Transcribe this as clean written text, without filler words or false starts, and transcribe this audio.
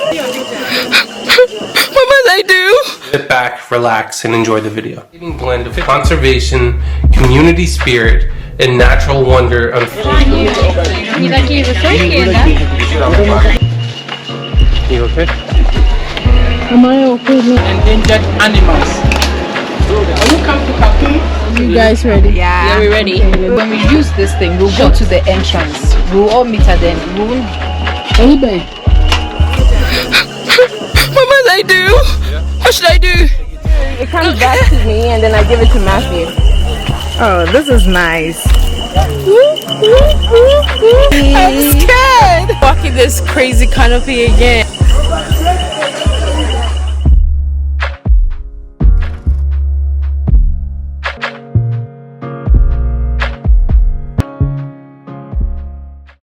What must I do? Sit back, relax, and enjoy the video. Blend of conservation, community spirit, and natural wonder unfolding. You okay? Am I okay with endangered animals? When you come to Kakum, you guys ready? Yeah, we're ready. When we use this thing, we'll go to the entrance. We'll all meet at the end. Anybody? What must I do? What should I do? It comes back to me and then I give it to Matthew. Oh, this is nice. I'm scared. Walking this crazy canopy again.